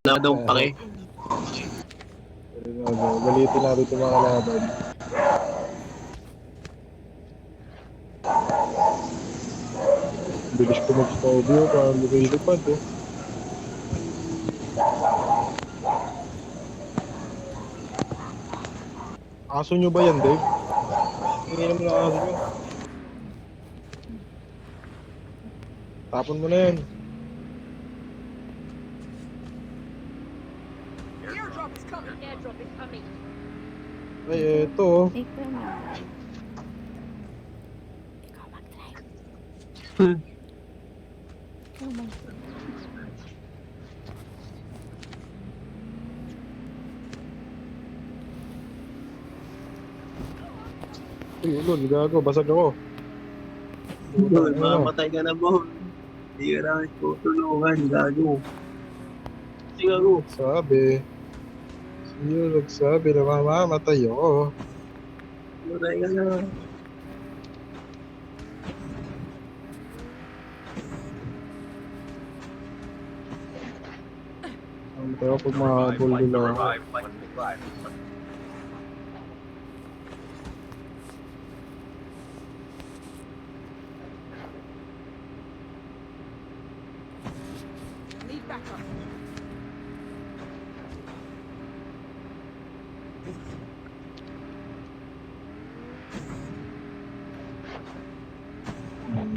Wala daw pake. Galitin natin itong mga laban. Bilis ko mag-studio para lumilipad eh. Aso nyo ba yan, Dave? Hindi naman ang aso nyo. Tapon mo na yan. Airdrop is coming. Airdrop is coming. Ay, eto oh. Ikaw na. Ikaw mag-drive. Ikaw mag-drive. Uy, ulol, gago, basag ako. Mamatay ka na mo. Hindi ka namin tutulungan, gago. Sige gago. Sabi. Sino nagsabi na mamamatay ako? Mamatay ka na. Ang tayo pag mahabol nila. Need backup.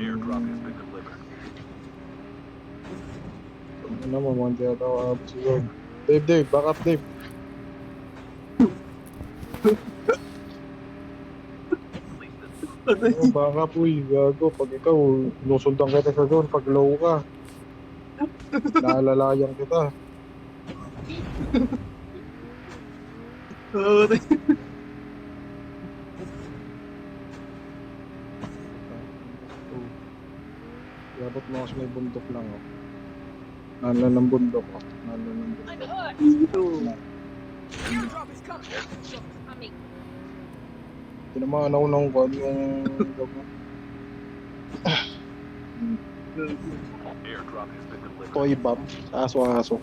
Airdrop has been delivered. Ano mo, mga tinatawag siguro. Dave, back up, Dave. Oh, back up, uy, gago. Pag ikaw, nusundan kita sa doon, pag low ka. Naalalayan kita. Dapat mo kasi may bundok lang, oh. Nala ng bundok, oh. Nala ng bundok. I'm hurt. Airdrop is coming. Airdrop is coming. Tinamaan ako ng kwan yung... Airdrop has been delivered. toy bomb. Aso-aso.